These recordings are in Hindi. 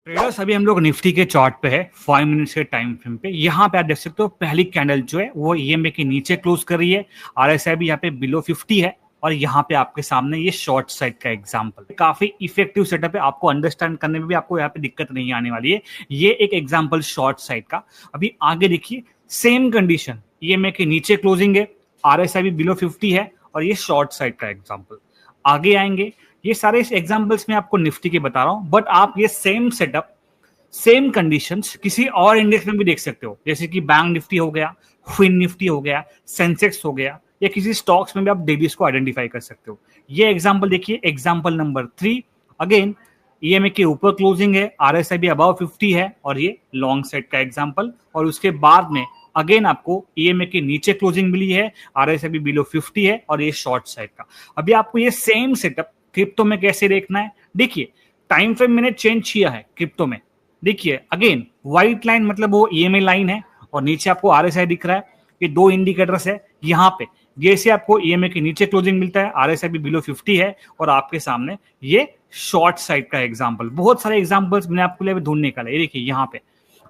ट्रेडर्स अभी हम लोग निफ्टी के चार्ट पे है 5 मिनट्स के टाइम फ्रेम पे। यहाँ पे आप देख सकते हो पहली कैंडल जो है वो ईएमए के नीचे क्लोज कर रही है। आरएसआई भी यहाँ पे बिलो 50 है और यहाँ पे आपके सामने ये शॉर्ट साइड का एग्जांपल काफी इफेक्टिव सेटअप है। आपको अंडरस्टैंड करने में भी आपको यहाँ पे दिक्कत नहीं आने वाली है। ये एक एग्जांपल शॉर्ट साइड का। अभी आगे देखिए सेम कंडीशन, ईएमए के नीचे क्लोजिंग है, आरएसआई भी बिलो 50 है और ये शॉर्ट साइड का एग्जाम्पल। आगे आएंगे, ये सारे एग्जाम्पल्स में आपको निफ्टी के बता रहा हूं, बट आप ये सेम सेटअप सेम कंडीशंस किसी और इंडेक्स में भी देख सकते हो, जैसे कि बैंक निफ्टी हो गया, फिन निफ्टी हो गया, सेंसेक्स हो गया, या किसी स्टॉक्स में भी आप डेलीज को आइडेंटिफाई कर सकते हो। ये एग्जांपल देखिए, एग्जांपल नंबर 3। अगेन ईएमए के ऊपर क्लोजिंग है, आरएसआई भी अबव 50 है और ये लॉन्ग साइड का एग्जांपल। और उसके बाद में अगेन आपको ईएमए के नीचे क्लोजिंग मिली है, आरएसआई भी बिलो 50 है और ये शॉर्ट साइड का। अभी आपको ये सेम सेटअप क्रिप्टो में कैसे देखना है, देखिए टाइम फ्रेम मैंने चेंज किया है क्रिप्टो में। देखिए अगेन व्हाइट लाइन मतलब वो ईएमए लाइन है और नीचे आपको आरएसआई दिख रहा है। ये दो इंडिकेटर्स है। यहाँ पे जैसे आपको ईएमए के नीचे क्लोजिंग मिलता है, आरएसआई भी बिलो 50 है और आपके सामने ये शॉर्ट साइड का एग्जांपल। बहुत सारे एग्जांपल्स मैंने आपके लिए ढूंढ निकाले। ये देखिए यहाँ पे।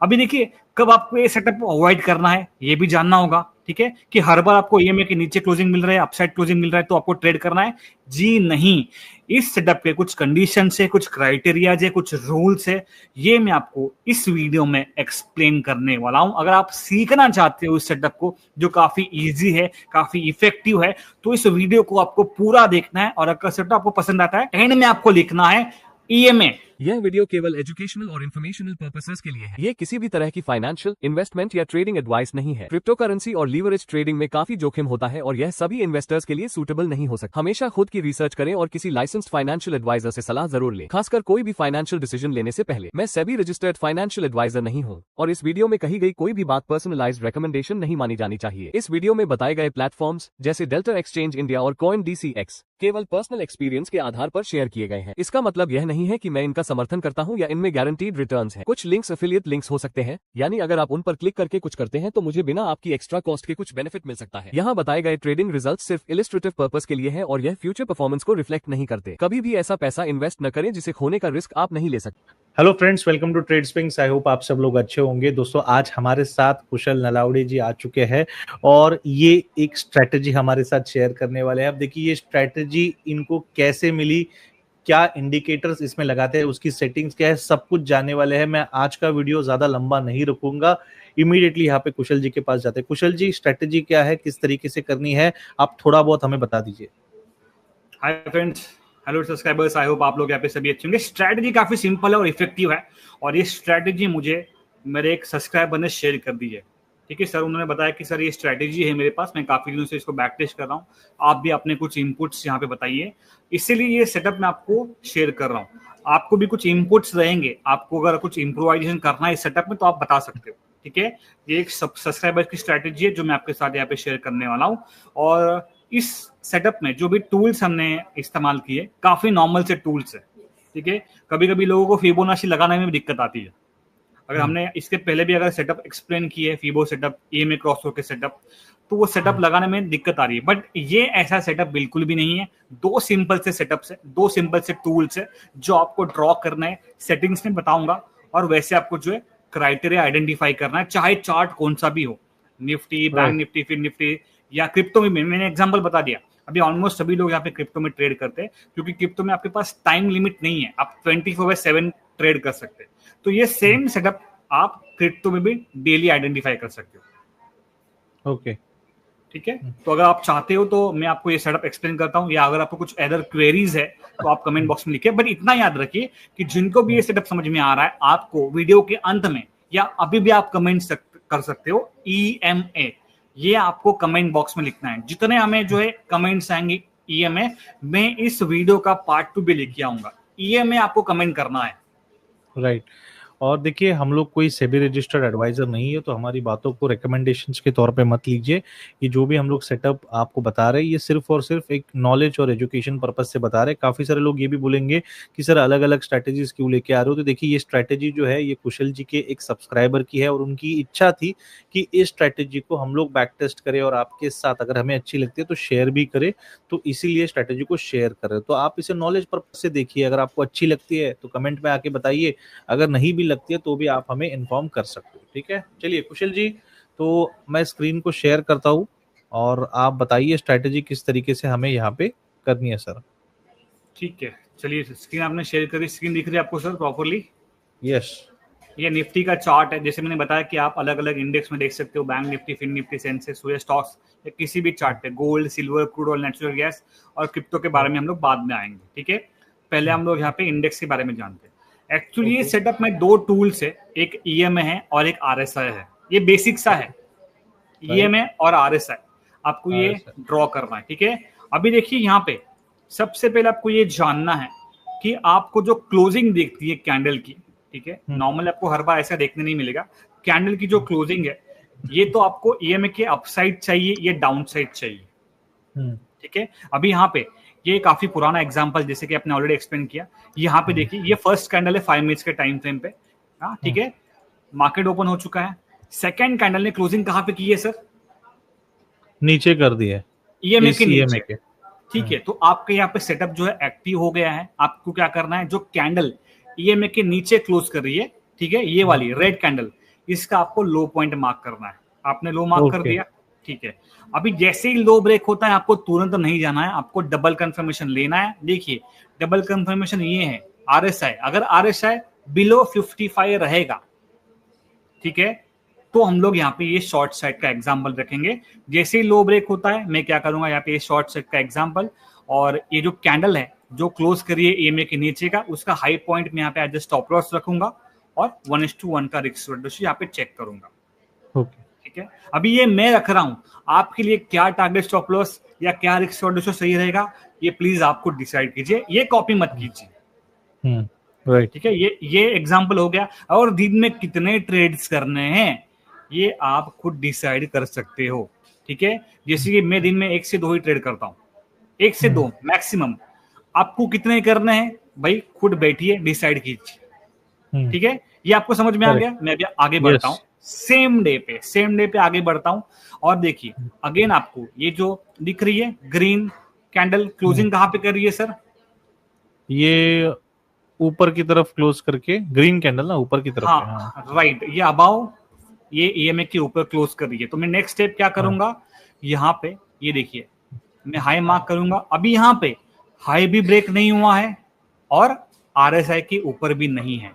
अभी देखिए कब आपको ये सेटअप अवॉइड करना है ये भी जानना होगा, ठीक है, कि हर बार आपको ईएमए के नीचे क्लोजिंग मिल रहा है, अपसाइड क्लोजिंग मिल रहा है तो आपको ट्रेड करना है। जी नहीं, इस सेटअप के कुछ कंडीशंस है, कुछ क्राइटेरिया है, कुछ रूल्स है, ये मैं आपको इस वीडियो में एक्सप्लेन करने वाला हूं। अगर आप सीखना चाहते हो इस सेटअप को जो काफी इजी है, काफी इफेक्टिव है, तो इस वीडियो को आपको पूरा देखना है। और अगर सेटअप आपको पसंद आता है, एंड में आपको लिखना है ईएमए। यह वीडियो केवल एजुकेशनल और इन्फॉर्मेशनल पर्पसेस के लिए है। ये किसी भी तरह की फाइनेंशियल, इन्वेस्टमेंट या ट्रेडिंग एडवाइस नहीं है। क्रिप्टो करेंसी और लीवरेज ट्रेडिंग में काफी जोखिम होता है और यह सभी इन्वेस्टर्स के लिए सूटेबल नहीं हो सकता। हमेशा खुद की रिसर्च करें और किसी लाइसेंस्ड फाइनेंशियल एडवाइजर से सलाह जरूर लें, खासकर कोई भी फाइनेंशियल डिसीजन लेने से पहले। मैं सेबी रजिस्टर्ड फाइनेंशियल एडवाइजर नहीं हूँ और इस वीडियो में कही गई कोई भी बात पर्सनलाइज्ड रिकमेंडेशन नहीं मानी जानी चाहिए। इस वीडियो में बताए गए प्लेटफॉर्म्स जैसे डेल्टा एक्सचेंज इंडिया और कॉइन DCX केवल पर्सनल एक्सपीरियंस के आधार पर शेयर किए गए हैं। इसका मतलब यह नहीं है कि मैं इनका समर्थन करता हूं या इनमें गारंटीड रिटर्न्स हैं। कुछ लिंक्स एफिलिएट लिंक्स हो सकते हैं, यानी अगर आप उन पर क्लिक करके कुछ करते हैं तो मुझे बिना आपकी एक्स्ट्रा कॉस्ट के कुछ बेनिफिट मिल सकता है। यहाँ बताए गए ट्रेडिंग रिजल्ट सिर्फ इलिस्ट्रेटिव पर्पस के लिए है और यह फ्यूचर परफॉर्मेंस को रिफ्लेक्ट नहीं करते। कभी भी ऐसा पैसा इन्वेस्ट न करें जिसे खोने का रिस्क आप नहीं ले सकते। Hello friends, welcome to trade swings. I hope आप सब लोग अच्छे होंगे। दोस्तों आज हमारे साथ कुशल नलावड़े जी आ चुके हैं और ये एक स्ट्रेटजी हमारे साथ शेयर करने वाले हैं। अब देखिए ये स्ट्रेटजी इनको कैसे मिली, क्या इंडिकेटर्स इसमें लगाते हैं, उसकी सेटिंग्स क्या है, सब कुछ जानने वाले हैं। मैं आज का वीडियो ज्यादा लंबा नहीं रखूंगा, इमीडिएटली यहाँ पे कुशल जी के पास जाते हैं। कुशल जी, स्ट्रेटजी क्या है, किस तरीके से करनी है, आप थोड़ा बहुत हमें बता दीजिए। हाय फ्रेंड्स, हेलो सब्सक्राइबर्स, आई होप आप लोग यहाँ पे सभी अच्छे होंगे। स्ट्रैटेजी काफी सिंपल है और इफेक्टिव है और ये स्ट्रैटेजी मुझे मेरे एक सब्सक्राइबर ने शेयर कर दी है। ठीक है सर, उन्होंने बताया कि सर ये स्ट्रैटेजी है मेरे पास, मैं काफी दिनों से इसको बैक टेस्ट कर रहा हूँ, आप भी अपने कुछ इनपुट्स यहाँ पे बताइए, इसीलिए ये सेटअप मैं आपको शेयर कर रहा हूँ। आपको भी कुछ इनपुट्स रहेंगे, आपको अगर कुछ इम्प्रोवाइजेशन करना है इस सेटअप में तो आप बता सकते हो। ठीक है, ये एक सब्सक्राइबर की स्ट्रैटेजी है जो मैं आपके साथ यहाँ पे शेयर करने वाला हूँ। और इस सेटअप में जो भी टूल्स हमने इस्तेमाल किए काफी नॉर्मल से टूल्स है। ठीक है, कभी कभी लोगों को फिबोनाची लगाने में भी दिक्कत आती है। अगर हमने इसके पहले भी अगर सेटअप एक्सप्लेन किए, फिबो सेटअप, ईएमए क्रॉसओवर के सेटअप, तो वो सेटअप लगाने में दिक्कत आ रही है, बट ये ऐसा सेटअप बिल्कुल भी नहीं है। दो सिंपल से सेटअप्स है, दो सिंपल से टूल्स है जो आपको ड्रॉ करना है, सेटिंग्स में बताऊंगा और वैसे आपको जो है क्राइटेरिया आइडेंटिफाई करना है, चाहे चार्ट कौन सा भी हो, निफ्टी, बैंक निफ्टी, फिर निफ्टी या क्रिप्टो में। मैंने एग्जांपल बता दिया। अभी ऑलमोस्ट सभी लोग यहाँ पे क्रिप्टो में ट्रेड करते हैं क्योंकि क्रिप्टो में आपके पास टाइम लिमिट नहीं है, आप 24/7 ट्रेड कर सकते हैं। तो ये सेम सेटअप आप क्रिप्टो में भी डेली आइडेंटिफाई कर सकते हो। ओके, ठीक है, तो अगर आप चाहते हो तो मैं आपको ये सेटअप एक्सप्लेन करता हूँ, या अगर आपको कुछ अदर क्वेरीज है तो आप कमेंट बॉक्स में लिखिए। बट इतना याद रखिए कि जिनको भी ये सेटअप समझ में आ रहा है, आपको वीडियो के अंत में या अभी भी आप कमेंट कर सकते हो EMA, ये आपको कमेंट बॉक्स में लिखना है। जितने हमें जो है कमेंट्स आएंगे EMA, मैं इस वीडियो का पार्ट 2 भी लेके आऊंगा। EMA आपको कमेंट करना है। राइट। और देखिए हम लोग कोई सेबी रजिस्टर्ड एडवाइजर नहीं है, तो हमारी बातों को रिकमेंडेशंस के तौर पे मत लीजिए। ये जो भी हम लोग सेटअप आपको बता रहे हैं, ये सिर्फ और सिर्फ एक नॉलेज और एजुकेशन पर्पज से बता रहे हैं। काफी सारे लोग ये भी बोलेंगे कि सर अलग अलग स्ट्रैटेजीज क्यों लेके आ रहे हो, तो देखिए ये स्ट्रैटेजी जो है ये कुशल जी के एक सब्सक्राइबर की है, और उनकी इच्छा थी कि इस स्ट्रैटेजी को हम लोग बैक टेस्ट करें और आपके साथ, अगर हमें अच्छी लगती है तो शेयर भी करें, तो इसीलिए स्ट्रैटेजी को शेयर करें। तो आप इसे नॉलेज पर्पज से देखिए, अगर आपको अच्छी लगती है तो कमेंट में आके बताइए, अगर नहीं भी लगती है तो भी आप हमें इन्फॉर्म कर सकते हो। ठीक है, चलिए कुशल जी, तो मैं स्क्रीन को शेयर करता हूँ और आप बताइए स्ट्रैटेजी किस तरीके से हमें यहाँ पे करनी है सर। ठीक है, चलिए स्क्रीन आपने शेयर करी, स्क्रीन दिख रही है आपको सर प्रॉपरली? यस। ये निफ्टी का चार्ट है, जैसे मैंने बताया कि आप अलग अलग इंडेक्स में देख सकते हो, bank nifty, fin nifty, sensex, हुए स्टॉक्स, या किसी भी चार्ट पे gold, silver, crude oil, natural gas और क्रिप्टो के बारे में हम लोग बाद में आएंगे। ठीक है, पहले हम लोग यहाँ पे इंडेक्स के बारे में जानते हैं। एक्चुअली ये सेटअप में दो टूल्स है, एक ईएमए है और एक आरएसआई है। ये बेसिक सा है, ईएमए और आरएसआई आपको ये ड्रॉ करना है। ठीक है, अभी देखिए यहाँ पे सबसे पहले आपको ये जानना है कि आपको जो क्लोजिंग देखती है कैंडल की, ठीक है, नॉर्मल आपको हर बार ऐसा देखने नहीं मिलेगा। कैंडल की जो क्लोजिंग है, ये तो आपको ईएमए के अपसाइड चाहिए, ये डाउन साइड चाहिए। ठीक है, अभी यहाँ पे ये काफी पुराना एग्जांपल, जैसे कि आपने ऑलरेडी एक्सप्लेन किया। यहाँ पे देखिए ये फर्स्ट कैंडल है 5 मिनट्स के टाइम फ्रेम पे। हाँ ठीक है, मार्केट ओपन हो चुका है। सेकेंड कैंडल ने क्लोजिंग कहाँ पे की है सर? नीचे कर दी है, ईएमए के नीचे। के। ठीक है, तो आपके यहाँ पे सेटअप जो है एक्टिव हो गया है। आपको क्या करना है, जो कैंडल ईएमए के नीचे क्लोज कर रही है, ठीक है, ये वाली रेड कैंडल, इसका आपको लो पॉइंट मार्क करना है। आपने लो मार्क कर दिया। ठीक है, अभी जैसे ही लो ब्रेक होता है आपको तुरंत नहीं जाना है, आपको डबल कंफर्मेशन लेना है। देखिए डबल कंफर्मेशन ये है आरएसआई, अगर आरएसआई बिलो 55 रहेगा, ठीक है, तो हम लोग यहाँ पे ये शॉर्ट साइड का एग्जांपल रखेंगे। जैसे ही लो ब्रेक होता है मैं क्या करूंगा, यहाँ पे ये शॉर्ट साइड का एग्जांपल, और ये जो कैंडल है जो क्लोज करिए ईएमए के नीचे का, उसका हाई पॉइंट में यहाँ पे एज स्टॉप लॉस रखूंगा और 1:1 का रिस्क रेशियो यहाँ पे चेक करूंगा। ठीक है, अभी ये मैं रख रहा हूं, आपके लिए क्या टारगेट स्टॉप लॉस या क्या रिस्क रेशियो सही रहेगा, ये प्लीज आपको डिसाइड कीजिए, ये कॉपी मत कीजिए। राइट, ठीक है, ये एग्जांपल हो गया। और दिन में कितने ट्रेड्स करने हैं ये आप खुद डिसाइड कर सकते हो। ठीक है, जैसे कि मैं दिन में 1 से 2 ही ट्रेड करता हूँ, 1 से 2 मैक्सिमम। आपको कितने करने हैं भाई, खुद बैठिए डिसाइड कीजिए। ठीक है, ये आपको समझ में आ गया। मैं अभी आगे बढ़ता हूँ, सेम डे पे आगे बढ़ता हूँ। और देखिए अगेन आपको ये जो दिख रही है ग्रीन कैंडल, क्लोजिंग कहाँ पे कर रही है सर? ये ऊपर की तरफ क्लोज करके, ग्रीन कैंडल ना ऊपर की तरफ। हाँ राइट, ये अबाव ये ईएमए के ऊपर क्लोज कर रही है। तो मैं नेक्स्ट स्टेप क्या करूंगा, यहाँ पे ये देखिए मैं हाई मार्क करूंगा। अभी यहाँ पे हाई भी ब्रेक नहीं हुआ है और आरएसआई के ऊपर भी नहीं है।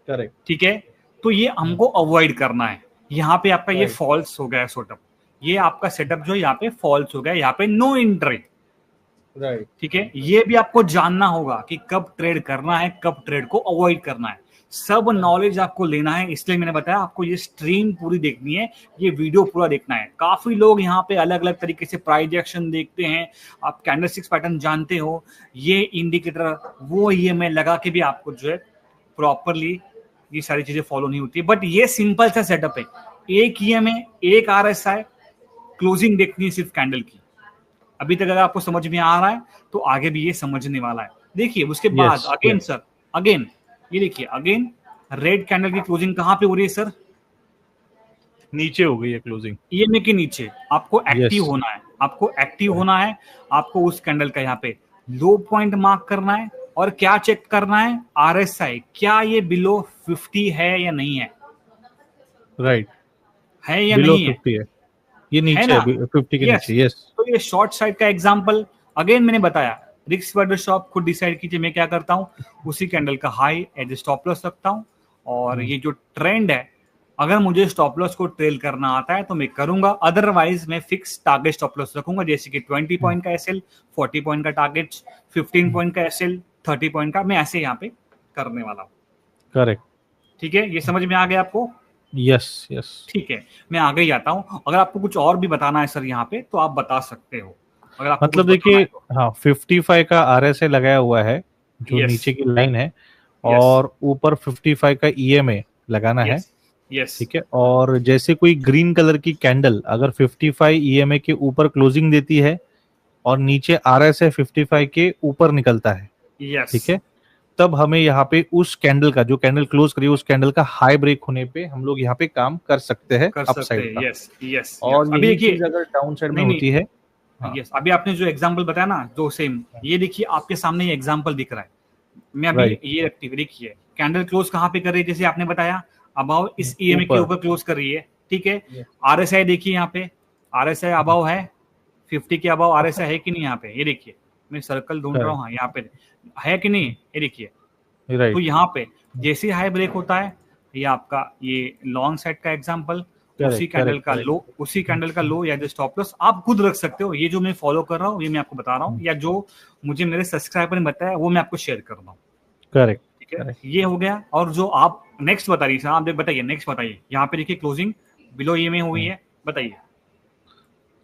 करेक्ट, ठीक है, तो ये हमको अवॉइड करना है। यहाँ पे आपका ये फॉल्स हो गया सेटअप, ये आपका सेटअप जो यहाँ पे फॉल्स हो गया, यहाँ पे नो एंट्री। राइट, ठीक है, ये भी आपको जानना होगा कि कब ट्रेड करना है, कब ट्रेड को अवॉइड करना है। सब नॉलेज आपको लेना है, इसलिए मैंने बताया आपको ये स्ट्रीम पूरी देखनी है, ये वीडियो पूरा देखना है। काफी लोग यहाँ पे अलग अलग तरीके से प्राइस एक्शन देखते हैं, आप कैंडलस्टिक्स पैटर्न जानते हो, ये इंडिकेटर वो ईएमए लगा के भी आपको जो है प्रॉपरली ये सारी चीजें फॉलो नहीं होती है। बट ये सिंपल सा सेटअप है, एक ईएमए, एक आरएसआई, क्लोजिंग देखनी है सिर्फ कैंडल की। अभी तक अगर आपको समझ में आ रहा है तो आगे भी ये समझने वाला है। देखिए उसके बाद अगेन सर, अगेन ये देखिए अगेन रेड कैंडल की क्लोजिंग कहां पे हो रही है सर? नीचे हो गई है क्लोजिंग, ईएमए के नीचे। आपको एक्टिव होना है, आपको एक्टिव होना है, आपको उस कैंडल का यहाँ पे लो पॉइंट मार्क करना है और क्या चेक करना है, आरएसआई क्या ये बिलो 50 है या नहीं है। राइट, है या बिलो नहीं 50 है, ये नीचे है 50 के नीचे। यस, तो ये शॉर्ट साइड का एग्जांपल अगेन मैंने बताया, रिस्क वर्सेस स्टॉप खुद डिसाइड कीजिए। मैं क्या करता हूँ, उसी कैंडल का हाई एज स्टॉप लॉस रखता हूँ, और ये जो ट्रेंड है अगर मुझे स्टॉप लॉस को ट्रेल करना आता है तो मैं करूंगा, अदरवाइज मैं फिक्स टारगेट स्टॉप लॉस रखूंगा, जैसे कि 20 पॉइंट का एसएल, 40 पॉइंट का टारगेट, 15 पॉइंट का एसएल, 30 पॉइंट का, मैं ऐसे यहाँ पे करने वाला हूँ। करेक्ट, ठीक है, ये समझ में आ गया आपको? यस यस, ठीक है, मैं आगे ही आता हूँ। अगर आपको कुछ और भी बताना है सर यहाँ पे तो आप बता सकते हो। अगर आपको मतलब देखिए हाँ 55 का आरएसआई लगाया हुआ है जो Yes. नीचे की लाइन है, और ऊपर 55 का EMA लगाना है। यस यस ठीक है, और जैसे कोई ग्रीन कलर की कैंडल अगर 55 EMA के ऊपर क्लोजिंग देती है और नीचे RSI 55 के ऊपर निकलता है, यस ठीक है, तब हमें यहाँ पे उस कैंडल का, जो कैंडल क्लोज करी उस कैंडल का हाई ब्रेक होने पे हम लोग यहाँ पे काम कर सकते हैं कर सकते अपसाइड हैं। का। यस यस यस, और अभी यही देखिए, चीज अगर डाउन साइड में नहीं नहीं, होती है। हाँ, यस अभी आपने जो एग्जांपल बताया ना, जो सेम ये देखिए आपके सामने ये एग्जांपल दिख रहा है। मैं अभी राइट, ये रखती हुई देखिए, कैंडल क्लोज कहाँ पे कर रही है, जैसे आपने बताया अबाव इस EMA के ऊपर। ऊपर क्लोज कर रही है, ठीक है। Yes. RSI देखिए यहाँ पे, RSI अबाव है 50 के अबाव RSI है कि नहीं, यहाँ पे ये देखिए, मैं सर्कल ढूंढ रहा हूँ, हाँ यहाँ पे है कि नहीं, ये देखिए। तो राइट, यहाँ पे जैसे हाई ब्रेक होता है, ये आपका ये लॉन्ग साइड का एग्जांपल, उसी करेक्ट कैंडल करेक्ट का लो, उसी कैंडल का लो या जो स्टॉप लॉस आप खुद रख सकते हो। ये जो मैं फॉलो कर रहा हूँ ये मैं आपको बता रहा हूँ, या जो मुझे मेरे सब्सक्राइबर ने बताया वो मैं आपको शेयर कर रहा हूँ, करेक्ट ठीक है। करेक्ट। ये हो गया। और जो आप नेक्स्ट बता रही आप बताइए, नेक्स्ट बताइए। यहाँ पे देखिए क्लोजिंग बिलो EMA हुई है, बताइए।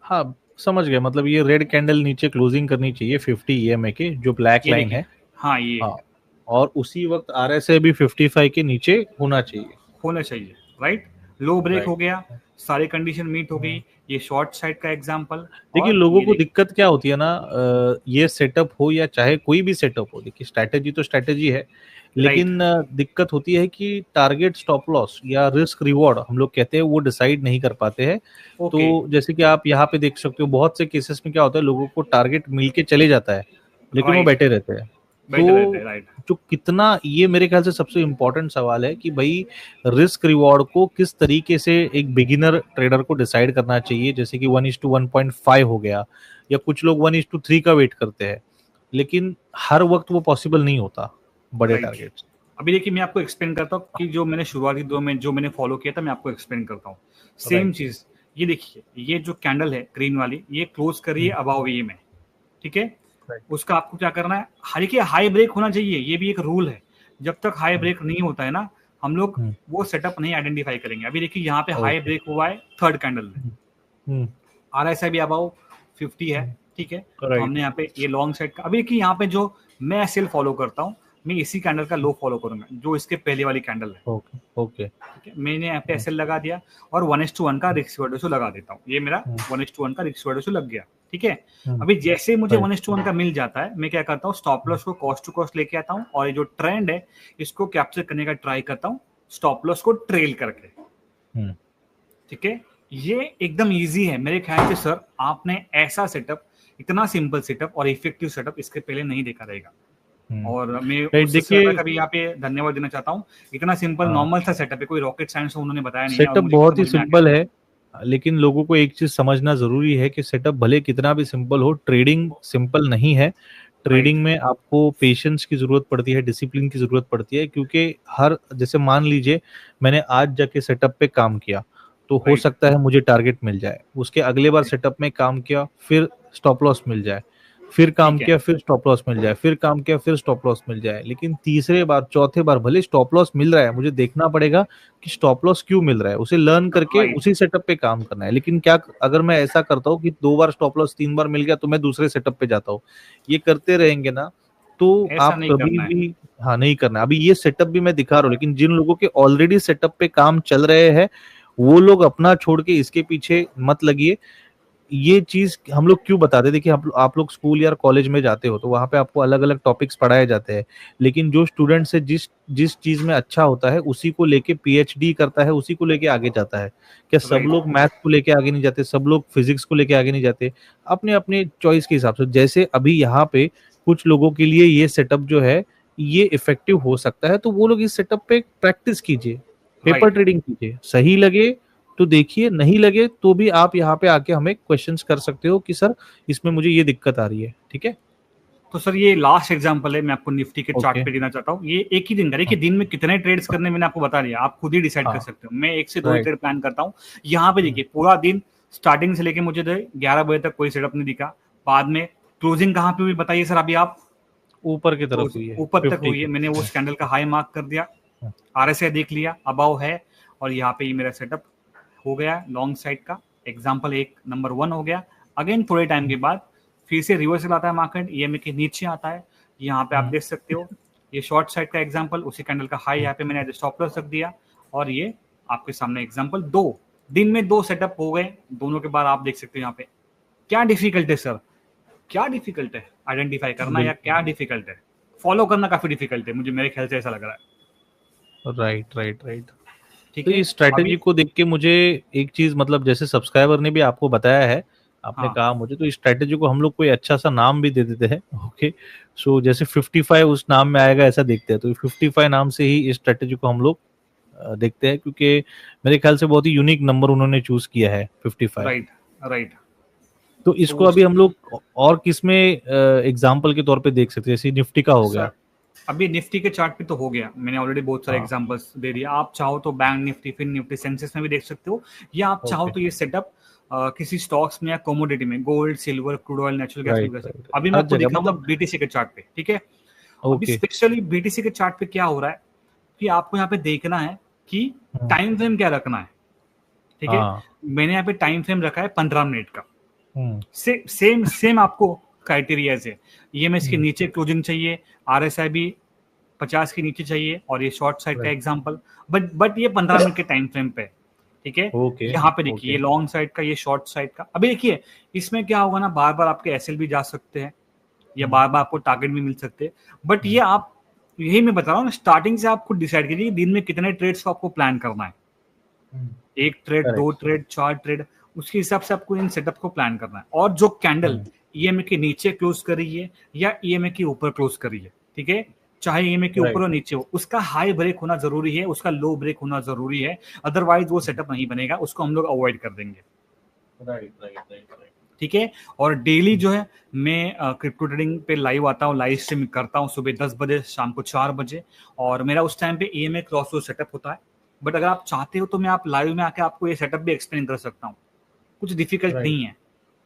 हाँ, समझ गए, मतलब ये रेड कैंडल नीचे क्लोजिंग करनी चाहिए 50 EMA के, जो ब्लैक ये लाइन देखिए, है। हाँ ये हाँ, और उसी वक्त RSI भी 55 के नीचे होना चाहिए। होना चाहिए, राइट। लो ब्रेक राइट। हो गया, सारी कंडीशन मीट हो गई। ये शॉर्ट साइड का एग्जांपल, देखिए, और लोगों ये को देखिए, दिक्कत क्या होती है ना, ये सेटअप हो या चाहे कोई भी सेटअप हो, देखिए स्ट्रैटेजी तो स्ट्रैटेजी है, राइट, लेकिन दिक्कत होती है कि टारगेट स्टॉप लॉस या रिस्क रिवॉर्ड हम लोग कहते हैं वो डिसाइड नहीं कर पाते हैं। तो ओके, जैसे कि आप यहाँ पे देख सकते हो, बहुत से केसेस में क्या होता है, लोगों को टारगेट मिल के चले जाता है लेकिन वो राइट, बैठे रहते हैं। बेटर रहता है, तो राइट, जो कितना, ये मेरे ख्याल से सबसे इम्पोर्टेंट सवाल है कि भाई रिस्क रिवॉर्ड को किस तरीके से एक बिगिनर ट्रेडर को डिसाइड करना चाहिए। जैसे कि 1:1.5 हो गया, या कुछ लोग 1:3 का वेट करते हैं, लेकिन हर वक्त वो पॉसिबल नहीं होता बड़े राइट। टारगेट्स। अभी देखिए मैं आपको एक्सप्लेन करता हूँ कि जो मैंने शुरुआती दो में जो मैंने फॉलो किया था, मैं आपको एक्सप्लेन करता हूँ। Same right. चीज, ये देखिए, ये जो कैंडल है ग्रीन वाली, ये क्लोज करिए अबाव ए में, ठीक है। राइट। उसका आपको क्या करना है, देखिए हाई ब्रेक होना चाहिए, ये भी एक रूल है। जब तक हाई ब्रेक नहीं होता है ना, हम लोग वो सेटअप नहीं आइडेंटिफाई करेंगे। अभी देखिए यहाँ पे हाई ओके। ब्रेक हुआ है थर्ड कैंडल में, हम्म। RSI भी अबाव 50 है, ठीक है। तो राइट। हमने यहाँ पे ये लॉन्ग साइड का, अभी देखिए यहाँ पे जो मैं सेल फॉलो करता हूँ, मैं इसी कैंडल का लो फॉलो करूंगा, जो इसके पहले वाली कैंडल है, ओके ओके। ठीक है। मैंने यहाँ पे SL लगा दिया और 1:1 का रिस्क रेशियो लगा देता हूँ। ये मेरा 1:1 का रिस्क रेशियो लग गया, ठीक है। अभी जैसे मुझे 1:1 का मिल जाता है, मैं क्या करता हूँ, स्टॉप लॉस को कॉस्ट टू कॉस्ट लेके आता हूँ, और ये जो ट्रेंड है इसको कैप्चर करने का ट्राई करता हूँ स्टॉप लॉस को ट्रेल करके, ठीक है। ये एकदम इजी है मेरे ख्याल से। सर आपने ऐसा सेटअप, इतना सिंपल सेटअप और इफेक्टिव सेटअप इसके पहले नहीं देखा रहेगा। और मैं राइट। उस देखिए, सर का भी यहाँ पे धन्यवाद देना चाहता हूँ। इतना सिंपल नॉर्मल सा सेटअप है, कोई रॉकेट साइंस उन्होंने बताया नहीं है, और सेटअप मुझे भी बहुत ही समझ में आ गया। सिंपल है, लेकिन लोगों को एक चीज समझना जरूरी है कि सेटअप भले कितना भी सिंपल हो, ट्रेडिंग सिंपल नहीं है। राइट, ट्रेडिंग में आपको पेशेंस की जरूरत पड़ती है, डिसिप्लिन की जरूरत पड़ती है, क्योंकि हर, जैसे मान लीजिए मैंने आज जाके सेटअप पे काम किया, तो हो राइट, सकता है मुझे टारगेट मिल जाए, उसके अगले बार सेटअप में काम किया फिर स्टॉप लॉस मिल जाए, फिर काम ठीक है, किया फिर स्टॉप लॉस मिल जाए, फिर काम किया फिर स्टॉप लॉस मिल जाए, लेकिन तीसरे बार चौथे बार भले स्टॉप लॉस मिल रहा है, मुझे देखना पड़ेगा कि स्टॉप लॉस क्यों मिल रहा है, उसे लर्न करके राइट। उसी सेटअप पे काम करना है। लेकिन क्या अगर मैं ऐसा करता हूँ कि 2 बार स्टॉप लॉस 3 बार मिल गया तो मैं दूसरे सेटअप पे जाता हूँ, ये करते रहेंगे ना, तो ऐसा आप नहीं कभी करना है, भी, हाँ, नहीं करना। अभी ये सेटअप भी मैं दिखा रहा हूँ, लेकिन जिन लोगों के ऑलरेडी सेटअप पे काम चल रहे हैं, वो लोग अपना छोड़ के इसके पीछे मत लगिए। ये चीज हम लोग क्यों बताते हैं, देखिए आप लोग स्कूल या कॉलेज में जाते हो तो वहां पे आपको अलग अलग टॉपिक्स पढ़ाए जाते हैं, लेकिन जो स्टूडेंट से जिस जिस चीज में अच्छा होता है उसी को लेके PhD करता है, उसी को लेके आगे जाता है। क्या सब राइट, लोग मैथ को लेके आगे नहीं जाते, सब लोग फिजिक्स को लेके आगे नहीं जाते? अपने अपने चॉइस के हिसाब से। जैसे अभी यहाँ पे कुछ लोगों के लिए ये सेटअप जो है ये इफेक्टिव हो सकता है, तो वो लोग इस सेटअप पे प्रैक्टिस कीजिए, पेपर राइट। ट्रेडिंग कीजिए, सही लगे तो देखिए, नहीं लगे तो भी आप यहाँ पे आके हमें क्वेश्चंस कर सकते हो कि सर इसमें मुझे ये दिक्कत आ रही है, ठीक है। तो सर ये लास्ट एग्जांपल है, मैं आपको निफ्टी के चार्ट ओके। पे देना चाहता हूँ। ये एक ही दिन का, देखिए दिन में कितने ट्रेड्स करने मैंने आपको बता दिया, आप खुद ही डिसाइड कर हाँ। सकते हो। मैं 1 से 2 ही राइट। ट्रेड प्लान करता हूँ। यहाँ पे देखिए पूरा दिन स्टार्टिंग से लेके मुझे 11 बजे तक कोई सेटअप नहीं दिखा। बाद में क्लोजिंग कहाँ पे हुई बताइए सर अभी आप? ऊपर की तरफ हुई क्लोजिंग है ऊपर तक 50 हुई है, की। मैंने वो कैंडल का हाई मार्क कर दिया, RSI देख लिया अबाव है, और यहाँ पे ये मेरा सेटअप हो गया लॉन्ग साइड का। एग्जाम्पल एक नंबर 1 हो गया। अगेन थोड़े टाइम के बाद फिर से रिवर्सल आता है मार्केट, EMA के नीचे आता है। यहाँ पे आप देख सकते हो ये शॉर्ट साइड का एग्जांपल, उसी कैंडल का हाई यहाँ पे मैंने एज स्टॉप लॉस रख दिया, और ये आपके सामने एग्जांपल। 2 दिन में 2 सेटअप हो गए, दोनों के बाद आप देख सकते हो यहाँ पे। क्या डिफिकल्ट है सर, क्या डिफिकल्ट है आइडेंटिफाई करना, या क्या डिफिकल्ट है फॉलो करना? काफी डिफिकल्ट है, मुझे मेरे ख्याल से ऐसा लग रहा है। Right right right. ठीक तो है, इस स्ट्रैटेजी अभी को देख के मुझे एक चीज, मतलब जैसे सब्सक्राइबर ने भी आपको बताया है, आपने हाँ कहा मुझे, तो इस स्ट्रैटेजी को हम लोग कोई अच्छा सा नाम भी दे देते हैं। ओके, सो जैसे 55 उस नाम में आएगा ऐसा देखते हैं, तो 55 नाम से ही इस स्ट्रैटेजी को हम लोग देखते हैं, क्योंकि मेरे ख्याल से बहुत ही यूनिक नंबर उन्होंने चूज किया है 55। Right right. तो तो इसको अभी हम लोग और किसमें एग्जाम्पल के तौर पे देख सकते हैं? जैसे निफ्टी का हो गया। सर अभी निफ्टी के चार्ट पे तो हो गया, मैंने ऑलरेडी बहुत सारे हाँ। एग्जांपल्स दे दिए। आप चाहो तो बैंक निफ्टी, फिर निफ्टी, सेंसेक्स में भी देख सकते हो, या आप चाहो ओके। तो ये सेटअप किसी स्टॉक्स में या कमोडिटी में, gold, silver, crude oil, natural gas में राइट भी कर सकते राइट, हो। अभी मैं हर आपको जगह दिखाऊंगा मतलब। बीटीसी के चार्ट पे, ठीक है। अभी ओके। स्पेशली बीटीसी के चार्ट पे क्या हो रहा है कि आपको यहाँ पे देखना है कि हम्म, टाइम फ्रेम क्या रखना है, ठीक है। हाँ। मैंने यहाँ पे टाइम फ्रेम रखा है 15 मिनट का। हम्म, सेम सेम आपको क्राइटेरिया है। ये में इसके हम्म, नीचे क्लोजिंग चाहिए, आरएसआई भी 50 के नीचे चाहिए, और ये शॉर्ट साइड का राइट। एग्जांपल। बट ये 15 मिनट के टाइम फ्रेम पे, ठीक है। ओके यहाँ पे देखिए, ओके। ये लॉन्ग साइड का, ये शॉर्ट साइड का। अभी देखिए इसमें क्या होगा ना, बार बार आपके एसएल भी जा सकते हैं, या हम्म, बार बार आपको टारगेट भी मिल सकते हैं। बट ये हम्म, आप, यही मैं बता रहा हूँ ना, स्टार्टिंग से आप खुद डिसाइड कीजिए दिन में कितने ट्रेड्स को आपको प्लान करना है। हम्म, 1 ट्रेड, 2 ट्रेड, 4 ट्रेड, उसके हिसाब से आपको इन सेटअप को प्लान करना है। और जो कैंडल हम्म, ईएमए के नीचे क्लोज कर रही है या ईएमए के ऊपर क्लोज कर रही है, ठीक है, चाहे ईएमए के ऊपर राइट और नीचे हो, उसका हाई ब्रेक होना जरूरी है, उसका लो ब्रेक होना जरूरी है। अदरवाइज वो सेटअप नहीं बनेगा, उसको हम लोग अवॉइड कर देंगे, राइट राइट राइट राइट। ठीक है। और डेली जो है मैं क्रिप्टो ट्रेडिंग पे लाइव आता हूँ, लाइव स्ट्रीम करता हूँ, सुबह 10 बजे, शाम को 4 बजे, और मेरा उस टाइम पे ईएमए क्रॉस सेटअप होता है। बट अगर आप चाहते हो तो मैं आप लाइव में आके आपको ये सेटअप भी एक्सप्लेन कर सकता हूँ, कुछ डिफिकल्ट राइट। नहीं है,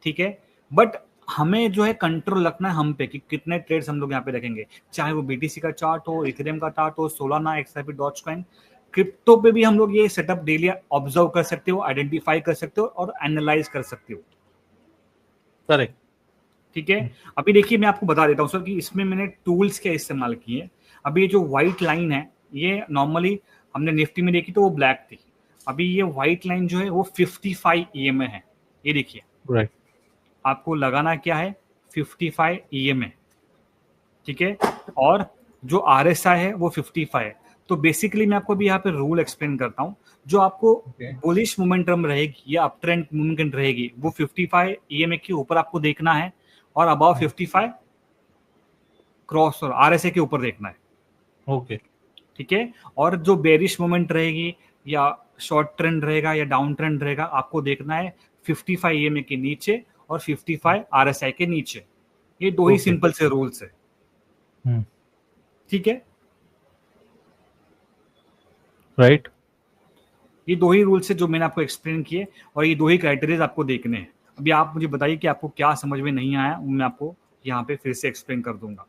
ठीक है। बट हमें जो है कंट्रोल रखना है हम पे कि कितने ट्रेड्स हम लोग यहाँ पे रखेंगे, चाहे वो बीटीसी का चार्ट हो, इथेरियम का चार्ट हो, सोलाना, एक्सआईपी, डॉजकॉइन, क्रिप्टो पे भी हम लोग ये सेटअप डेली ऑब्जर्व कर सकते हो, आइडेंटिफाई कर सकते हो और एनालाइज कर सकते हो, करेक्ट। ठीक है। अभी देखिए मैं आपको बता देता हूँ सर कि इसमें मैंने टूल्स क्या इस्तेमाल किए। अभी ये जो व्हाइट लाइन है, ये नॉर्मली हमने निफ्टी में देखी तो वो ब्लैक थी। अभी ये व्हाइट लाइन जो है वो 55 ईएमए है, ये देखिए। राइट। आपको लगाना क्या है, 55 ईएमए, ठीक है। और जो आरएसआई है वो 55 है। तो बेसिकली मैं आपको अभी यहाँ पे रूल एक्सप्लेन करता हूँ। जो आपको ओके। बुलिश मोमेंटम रहेगी या अप ट्रेंड मूवमेंट रहेगी, वो 55 ईएमए के ऊपर आपको देखना है, और अबाव 55 क्रॉस और आरएसए के ऊपर देखना है, ओके। ठीक है। और जो बेरिश मोमेंट रहेगी या शॉर्ट ट्रेंड रहेगा या डाउन ट्रेंड रहेगा, आपको देखना है 55 ईएमए के नीचे और 55 आरएसआई के नीचे। ये दो ही ओके। सिंपल से रूल्स है, हम्म। ठीक है। राइट। ये दो ही रूल्स है जो मैंने आपको एक्सप्लेन किए, और ये दो ही क्राइटेरिया आपको देखने हैं। अभी आप मुझे बताइए कि आपको क्या समझ में नहीं आया, मैं आपको यहाँ पे फिर से एक्सप्लेन कर दूंगा।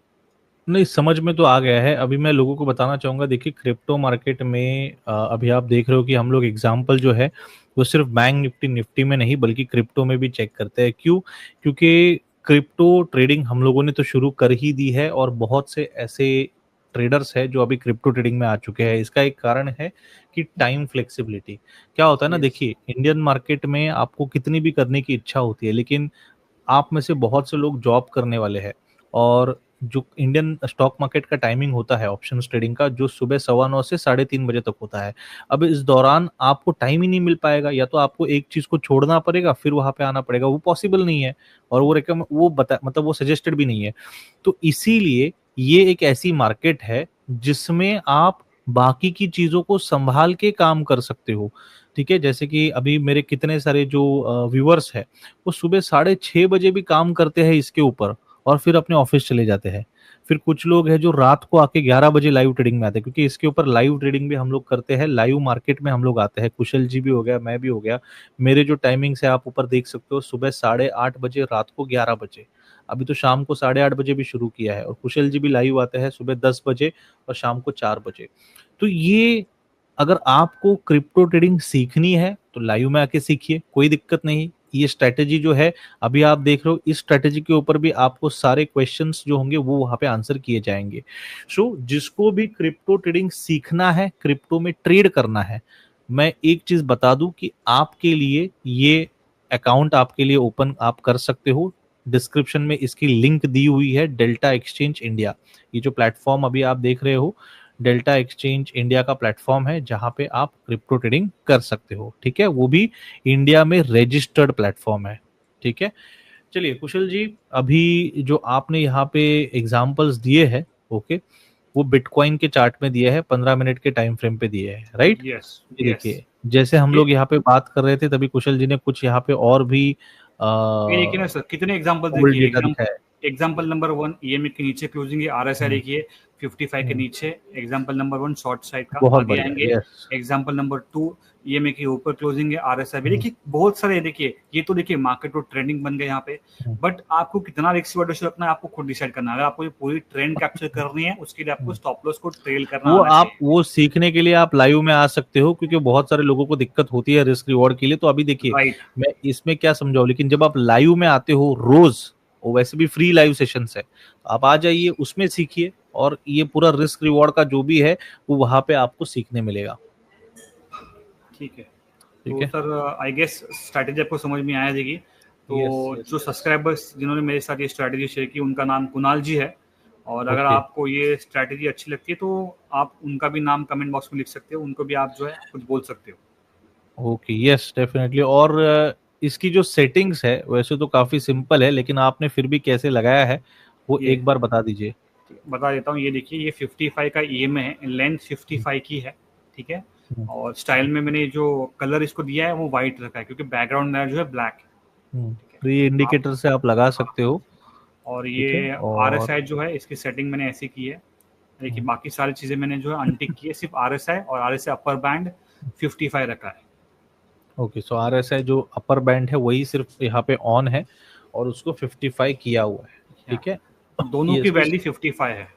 नहीं, समझ में तो आ गया है। अभी मैं लोगों को बताना चाहूंगा, देखिए क्रिप्टो मार्केट में अभी आप देख रहे हो कि हम लोग एग्जांपल जो है वो सिर्फ बैंक निफ्टी निफ्टी में नहीं बल्कि क्रिप्टो में भी चेक करते हैं। क्यों? क्योंकि क्रिप्टो ट्रेडिंग हम लोगों ने तो शुरू कर ही दी है, और बहुत से ऐसे ट्रेडर्स है जो अभी क्रिप्टो ट्रेडिंग में आ चुके हैं। इसका एक कारण है कि टाइम फ्लेक्सिबिलिटी। क्या होता है ना, यस, देखिए इंडियन मार्केट में आपको कितनी भी करने की इच्छा होती है, लेकिन आप में से बहुत से लोग जॉब करने वाले हैं, और जो इंडियन स्टॉक मार्केट का टाइमिंग होता है ऑप्शन ट्रेडिंग का, जो सुबह 9:15 से 3:30 बजे तक होता है। अब इस दौरान आपको टाइम ही नहीं मिल पाएगा, या तो आपको एक चीज को छोड़ना पड़ेगा फिर वहां पे आना पड़ेगा, वो पॉसिबल नहीं है, और वो बता मतलब वो सजेस्टेड भी नहीं है। तो इसीलिए ये एक ऐसी मार्केट है जिसमें आप बाकी की चीजों को संभाल के काम कर सकते हो। ठीक है, जैसे कि अभी मेरे कितने सारे जो व्यूअर्स है, वो सुबह 6:30 बजे भी काम करते हैं इसके ऊपर, और फिर अपने ऑफिस चले जाते हैं। फिर कुछ लोग हैं जो रात को आके 11 बजे लाइव ट्रेडिंग में आते हैं, क्योंकि इसके ऊपर लाइव ट्रेडिंग भी हम लोग करते हैं, लाइव मार्केट में हम लोग आते हैं। कुशल जी भी हो गया, मैं भी हो गया। मेरे जो टाइमिंग्स है आप ऊपर देख सकते हो, सुबह 8:30 बजे, रात को 11 बजे। अभी तो शाम को 8:30 बजे भी शुरू किया है, और कुशल जी भी लाइव आते हैं सुबह 10 बजे और शाम को 4 बजे। तो ये, अगर आपको क्रिप्टो ट्रेडिंग सीखनी है तो लाइव में आके सीखिए, कोई दिक्कत नहीं। ये स्ट्रेटेजी जो है अभी आप देख रहे हो, इस स्ट्रेटेजी के ऊपर भी आपको सारे क्वेश्चंस जो होंगे वो वहां पे आंसर किए जाएंगे। सो जिसको भी क्रिप्टो ट्रेडिंग सीखना है, क्रिप्टो में ट्रेड करना है, मैं एक चीज बता दूं कि आपके लिए ये अकाउंट आपके लिए ओपन आप कर सकते हो। डिस्क्रिप्शन में इसकी लिंक दी हुई है, डेल्टा एक्सचेंज इंडिया। ये जो प्लेटफॉर्म अभी आप देख रहे हो, डेल्टा एक्सचेंज इंडिया का प्लेटफॉर्म है जहां पे आप क्रिप्टो ट्रेडिंग कर सकते हो। ठीक है, वो भी इंडिया में रजिस्टर्ड प्लेटफॉर्म है। ठीक है, चलिए कुशल जी, अभी जो आपने यहाँ पे एग्जांपल्स दिए हैं, ओके, वो बिटकॉइन के चार्ट में दिए हैं, 15 मिनट के टाइम फ्रेम पे दिए हैं, राइट? यस ये यस। देखिए, जैसे हम लोग यहाँ पे बात कर रहे थे तभी कुशल जी ने कुछ यहाँ पे और भी ये देखिए ना सर, कितने एग्जांपल ओल्ड देखिए। डेटा दिखाया एग्जांपल नंबर 1 ईएमए के नीचे क्लोजिंग है, आरएसआई है। देखिए 55 के नीचे। एग्जांपल नंबर 1 शॉर्ट साइड का, बहुत आगे बढ़िया, आएंगे। यस। एग्जांपल नंबर 2 ईएमए के ऊपर क्लोजिंग है, आरएसआई भी देखिए बहुत सारे। देखिए ये तो देखिए मार्केट तो ट्रेंडिंग बन गए यहाँ पे, बट आपको कितना रिस्क वर्डेशन रखना है आपको खुद डिसाइड करना है। अगर आपको ये पूरी ट्रेंड कैप्चर करनी है उसके लिए आपको स्टॉप लॉस को ट्रेल करना वो आना आप चाहिए। वो सीखने के लिए आप लाइव में आ सकते हो, क्योंकि बहुत सारे लोगों को दिक्कत होती है रिस्क रिवॉर्ड के लिए। तो अभी देखिए, राइट। मैं इसमें क्या समझाऊं, लेकिन जब आप लाइव में आते हो रोज, वो वैसे भी फ्री लाइव सेशंस है, तो आप आ जाइए, उसमें सीखिए, और ये पूरा रिस्क रिवॉर्ड का जो भी है वो वहां पे आपको सीखने मिलेगा। ठीक है, ठीक तो है, सर आई गेस स्ट्रैटेजी आपको समझ में आया देगी। तो यस यस जो सब्सक्राइबर्स जिन्होंने मेरे साथ ये स्ट्रैटेजी शेयर की उनका नाम कुणाल जी है, और अगर ओके आपको ये स्ट्रैटेजी अच्छी लगती है तो आप उनका भी नाम कमेंट बॉक्स में लिख सकते हो, उनको भी आप जो है कुछ बोल सकते हो। Okay, yes definitely. और इसकी जो सेटिंग्स है वैसे तो काफी सिंपल है, लेकिन आपने फिर भी कैसे लगाया है वो ये एक बार बता दीजिए। बता देता हूँ, ये देखिए ये 55 का ईएमए है, लेंथ 55 की है। ठीक है, हम्म, और स्टाइल में मैंने जो कलर इसको दिया है वो वाइट रखा है, क्योंकि बैकग्राउंड मेरा जो है ब्लैक है। ठीक है, तो ये आप इंडिकेटर से आप लगा हाँ, सकते हो। और ठीक है, ये और आरएसआई जो है इसकी सेटिंग मैंने ऐसी की है। देखिए बाकी सारी चीजें मैंने जो है अनटिक की है, सिर्फ आरएसआई और आरएसआई अपर बैंड 55 रखा है। ओके, सो आरएसआई जो अपर बैंड है वही सिर्फ यहाँ पे ऑन है, और उसको 55 किया हुआ है। हाँ, ठीक है, दोनों ये की इसकी वैल्यू 55 है।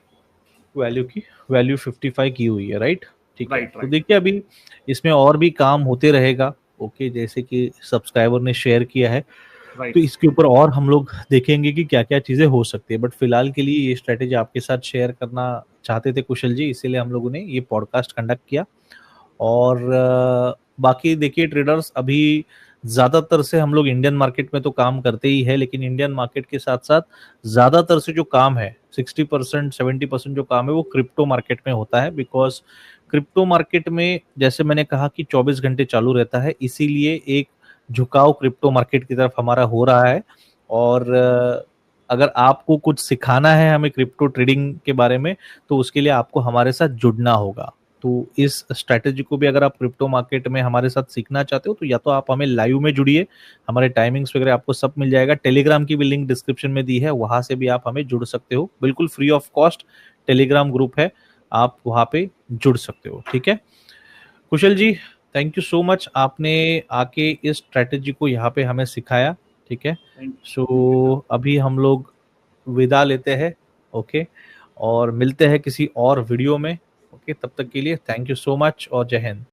वैल्यू 55 की हुई है, राइट? ठीक है, राइट तो राइट देखिए अभी इसमें और भी काम होते रहेगा। ओके, जैसे कि सब्सक्राइबर ने शेयर किया है, तो राइट। इसके ऊपर और हम लोग देखेंगे कि क्या क्या चीजें हो सकती है। बट फिलहाल के लिए ये स्ट्रेटेजी आपके साथ शेयर करना चाहते थे कुशल जी, इसीलिए हम लोगों ने ये पॉडकास्ट कंडक्ट किया। और बाकी देखिए ट्रेडर्स, अभी ज्यादातर से हम लोग इंडियन मार्केट में तो काम करते ही है, लेकिन इंडियन मार्केट के साथ साथ ज्यादातर से जो काम है, 60% 70% जो काम है वो क्रिप्टो मार्केट में होता है। बिकॉज क्रिप्टो मार्केट में जैसे मैंने कहा कि 24 घंटे चालू रहता है, इसीलिए एक झुकाव क्रिप्टो मार्केट की तरफ हमारा हो रहा है। और अगर आपको कुछ सिखाना है हमें क्रिप्टो ट्रेडिंग के बारे में, तो उसके लिए आपको हमारे साथ जुड़ना होगा। तो इस स्ट्रैटेजी को भी अगर आप क्रिप्टो मार्केट में हमारे साथ सीखना चाहते हो, तो या तो आप हमें लाइव में जुड़िए, हमारे टाइमिंग्स वगैरह आपको सब मिल जाएगा। टेलीग्राम की भी लिंक डिस्क्रिप्शन में दी है, वहां से भी आप हमें जुड़ सकते हो, बिल्कुल free of cost Telegram group है, आप वहां पे जुड़ सकते हो। ठीक है कुशल जी, थैंक यू सो मच, आपने आके इस स्ट्रैटेजी को यहाँ पे हमें सिखाया। ठीक है, सो थैंक यू सर। अभी हम लोग विदा लेते हैं। ओके, और मिलते हैं किसी और वीडियो में। ओके, तब तक के लिए थैंक यू सो मच और जय हिंद।